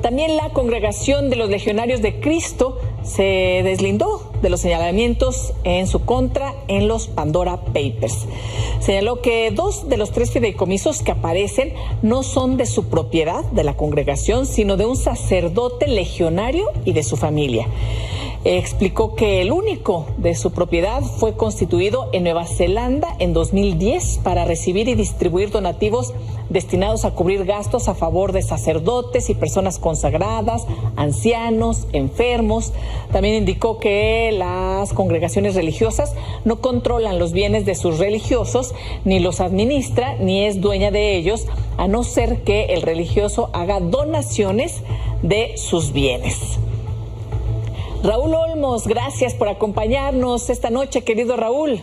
También la Congregación de los Legionarios de Cristo se deslindó de los señalamientos en su contra en los Pandora Papers. Señaló que 2 de los 3 fideicomisos que aparecen no son de su propiedad, de la congregación, sino de un sacerdote legionario y de su familia. Explicó que el único de su propiedad fue constituido en Nueva Zelanda en 2010 para recibir y distribuir donativos destinados a cubrir gastos a favor de sacerdotes y personas consagradas, ancianos, enfermos. También indicó que las congregaciones religiosas no controlan los bienes de sus religiosos, ni los administra, ni es dueña de ellos, a no ser que el religioso haga donaciones de sus bienes. Raúl Olmos, gracias por acompañarnos esta noche, querido Raúl.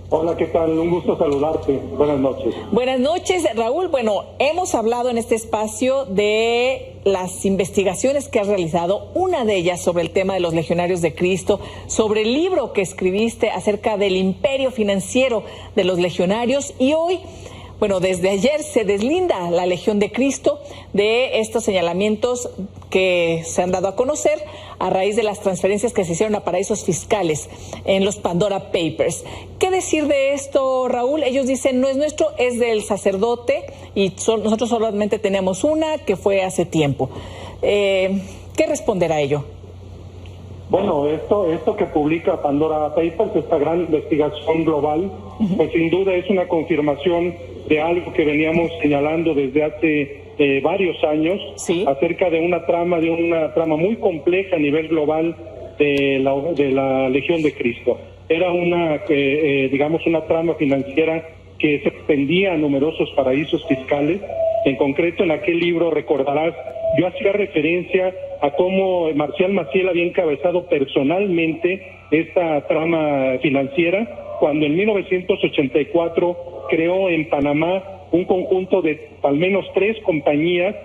Hola, ¿qué tal? Un gusto saludarte. Buenas noches. Buenas noches, Raúl. Bueno, hemos hablado en este espacio de las investigaciones que has realizado, una de ellas sobre el tema de los Legionarios de Cristo, sobre el libro que escribiste acerca del imperio financiero de los legionarios, y hoy, bueno, desde ayer se deslinda la Legión de Cristo de estos señalamientos que se han dado a conocer a raíz de las transferencias que se hicieron a paraísos fiscales en los Pandora Papers. ¿Qué decir de esto, Raúl? Ellos dicen, no es nuestro, es del sacerdote, y nosotros solamente tenemos una que fue hace tiempo. ¿Qué responder a ello? Bueno, esto que publica Pandora Papers, esta gran investigación global, pues sin duda es una confirmación de algo que veníamos señalando desde hace varios años, ¿sí?, acerca de una trama muy compleja a nivel global de la Legión de Cristo. Era una trama financiera que se extendía a numerosos paraísos fiscales. En concreto, en aquel libro, recordarás, yo hacía referencia a cómo Marcial Maciel había encabezado personalmente esta trama financiera, cuando en 1984 creó en Panamá un conjunto de al menos 3 compañías,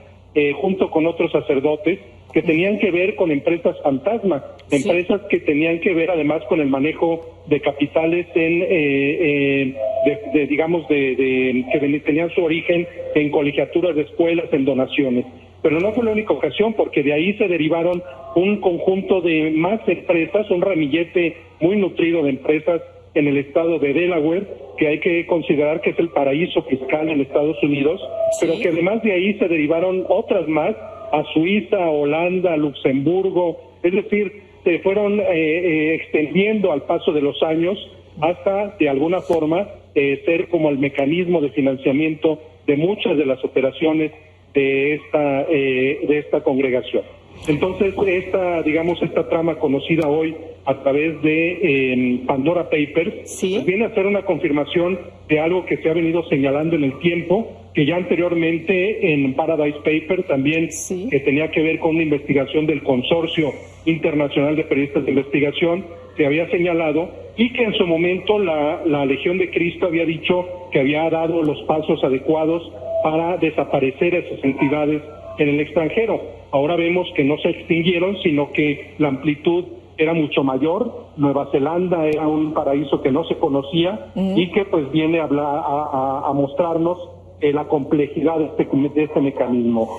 junto con otros sacerdotes, que tenían que ver con empresas fantasma, sí, empresas que tenían que ver además con el manejo de capitales que tenían su origen en colegiaturas de escuelas, en donaciones. Pero no fue la única ocasión, porque de ahí se derivaron un conjunto de más empresas, un ramillete muy nutrido de empresas en el estado de Delaware, que hay que considerar que es el paraíso fiscal en Estados Unidos, sí, pero que además de ahí se derivaron otras más a Suiza, Holanda, Luxemburgo, es decir, se fueron extendiendo al paso de los años hasta, de alguna forma, ser como el mecanismo de financiamiento de muchas de las operaciones de esta congregación. Entonces, esta trama conocida hoy a través de Pandora Papers, ¿sí?, pues viene a ser una confirmación de algo que se ha venido señalando en el tiempo, que ya anteriormente en Paradise Papers también, sí, que tenía que ver con una investigación del Consorcio Internacional de Periodistas de Investigación, se había señalado, y que en su momento la Legión de Cristo había dicho que había dado los pasos adecuados para desaparecer esas entidades en el extranjero. Ahora vemos que no se extinguieron, sino que la amplitud era mucho mayor. Nueva Zelanda era un paraíso que no se conocía, y que pues viene a mostrarnos la complejidad de este mecanismo.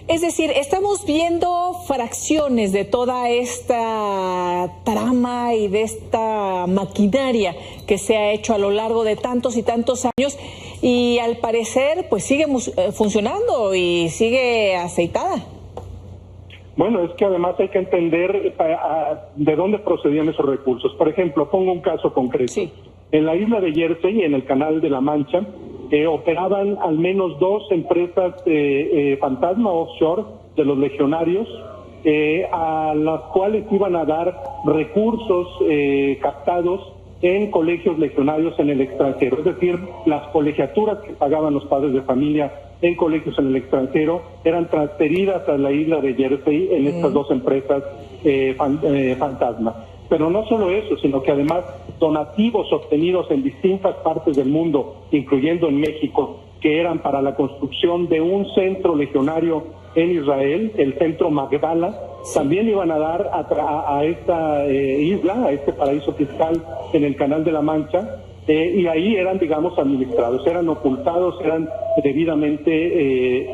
Es decir, estamos viendo fracciones de toda esta trama y de esta maquinaria que se ha hecho a lo largo de tantos y tantos años, y al parecer pues sigue funcionando y sigue aceitada. Bueno, es que además hay que entender de dónde procedían esos recursos. Por ejemplo, pongo un caso concreto. Sí. En la isla de Jersey, en el Canal de la Mancha, operaban al menos 2 empresas fantasma offshore de los legionarios, a las cuales iban a dar recursos captados en colegios legionarios en el extranjero. Es decir, las colegiaturas que pagaban los padres de familia en colegios en el extranjero eran transferidas a la isla de Jersey en estas 2 empresas fantasma. Pero no solo eso, sino que además donativos obtenidos en distintas partes del mundo, incluyendo en México, que eran para la construcción de un centro legionario en Israel, el centro Magdala, también iban a dar a esta isla, a este paraíso fiscal en el Canal de la Mancha, y ahí eran, digamos, administrados, eran ocultados, eran debidamente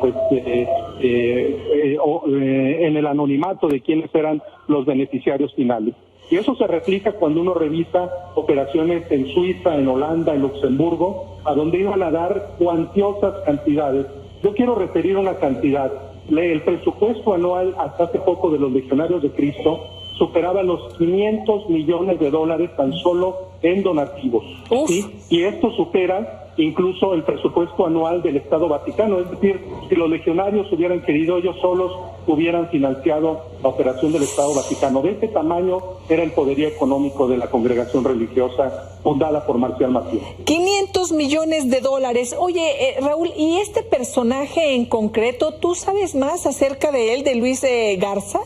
en el anonimato de quiénes eran los beneficiarios finales. Y eso se refleja cuando uno revisa operaciones en Suiza, en Holanda, en Luxemburgo, a donde iban a dar cuantiosas cantidades. Yo quiero referir una cantidad. El presupuesto anual hasta hace poco de los Legionarios de Cristo superaba los 500 millones de dólares tan solo en donativos, ¿sí? Y esto supera incluso el presupuesto anual del Estado Vaticano. Es decir, si los legionarios hubieran querido, ellos solos hubieran financiado la operación del Estado Vaticano. De este tamaño era el poderío económico de la congregación religiosa fundada por Marcial Maciel. 500 millones de dólares. Oye, Raúl, ¿y este personaje en concreto, tú sabes más acerca de él, de Luis Garza?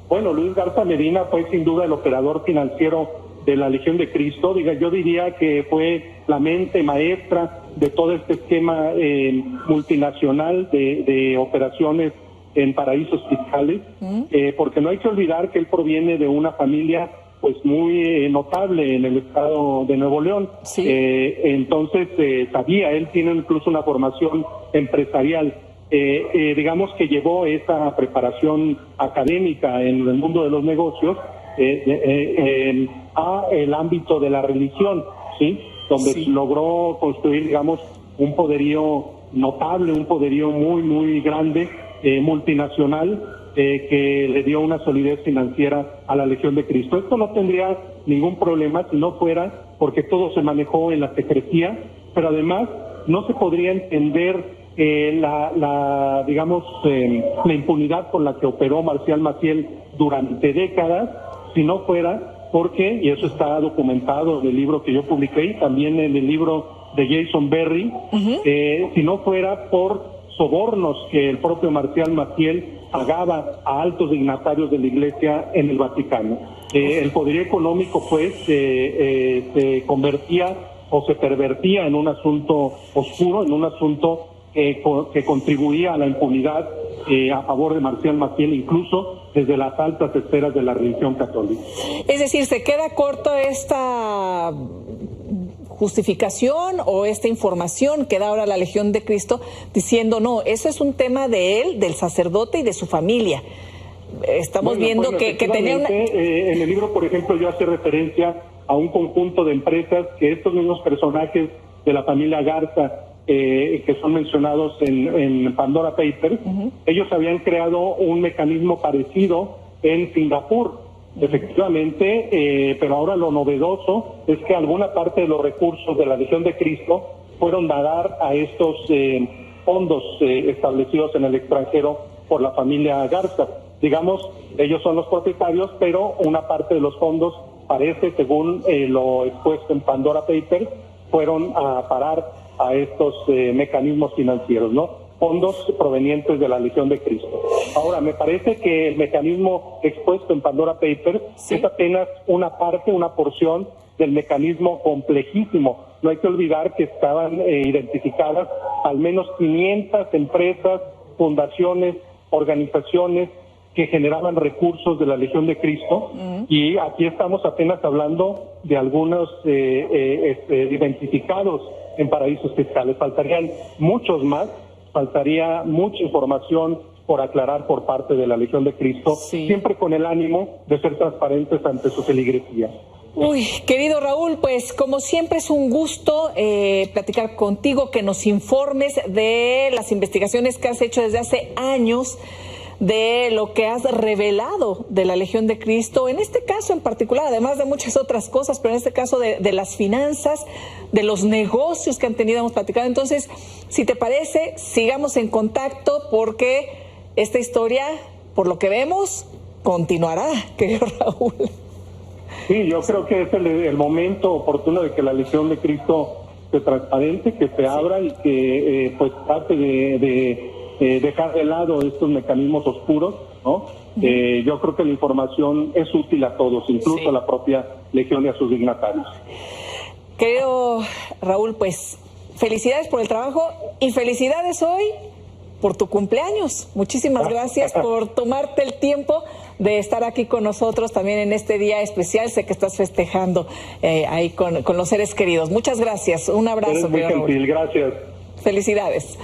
Bueno, Luis Garza Medina fue sin duda el operador financiero de la Legión de Cristo. Yo diría que fue la mente maestra de todo este esquema multinacional de operaciones en paraísos fiscales, porque no hay que olvidar que él proviene de una familia pues muy notable en el estado de Nuevo León. Sí. Entonces él tiene incluso una formación empresarial. Digamos que llevó esa preparación académica en el mundo de los negocios a el ámbito de la religión, ¿sí? Donde logró construir, digamos, un poderío notable, un poderío muy grande, multinacional, que le dio una solidez financiera a la Legión de Cristo. Esto no tendría ningún problema si no fuera porque todo se manejó en la secrecía, pero además no se podría entender la impunidad con la que operó Marcial Maciel durante décadas, si no fuera porque, y eso está documentado en el libro que yo publiqué y también en el libro de Jason Berry, si no fuera por sobornos que el propio Marcial Maciel pagaba a altos dignatarios de la Iglesia en el Vaticano. El poderío económico, pues, se convertía o se pervertía en un asunto oscuro, en un asunto que contribuía a la impunidad a favor de Marcial Maciel, incluso desde las altas esferas de la religión católica. Es decir, ¿se queda corta esta justificación o esta información que da ahora la Legión de Cristo diciendo, no, eso es un tema de él, del sacerdote y de su familia? Estamos viendo que tenía una... En el libro, por ejemplo, yo hacía referencia a un conjunto de empresas que estos mismos personajes de la familia Garza, que son mencionados en Pandora Papers, ellos habían creado un mecanismo parecido en Singapur, efectivamente, pero ahora lo novedoso es que alguna parte de los recursos de la Legión de Cristo fueron a dar a estos fondos establecidos en el extranjero por la familia Garza. Digamos, ellos son los propietarios, pero una parte de los fondos parece, según lo expuesto en Pandora Papers, fueron a parar a estos mecanismos financieros, ¿no? Fondos provenientes de la Legión de Cristo. Ahora, me parece que el mecanismo expuesto en Pandora Papers es apenas una parte, una porción del mecanismo complejísimo. No hay que olvidar que estaban identificadas al menos 500 empresas, fundaciones, organizaciones que generaban recursos de la Legión de Cristo, y aquí estamos apenas hablando de algunos identificados en paraísos fiscales. Faltarían muchos más, faltaría mucha información por aclarar por parte de la Legión de Cristo, siempre con el ánimo de ser transparentes ante su feligresía. Uy, querido Raúl, pues como siempre es un gusto platicar contigo, que nos informes de las investigaciones que has hecho desde hace años, de lo que has revelado de la Legión de Cristo, en este caso en particular, además de muchas otras cosas, pero en este caso de las finanzas, de los negocios que han tenido, hemos platicado. Entonces, si te parece, sigamos en contacto porque esta historia, por lo que vemos, continuará, querido Raúl. Sí, yo creo que es el momento oportuno de que la Legión de Cristo se transparente, que se abra y que pues trate de dejar de lado estos mecanismos oscuros, ¿no? Yo creo que la información es útil a todos, incluso a la propia Legión y a sus dignatarios. Querido Raúl, pues felicidades por el trabajo y felicidades hoy por tu cumpleaños. Muchísimas gracias por tomarte el tiempo de estar aquí con nosotros también en este día especial. Sé que estás festejando ahí con los seres queridos. Muchas gracias. Un abrazo. Eres muy gentil, gracias. Felicidades.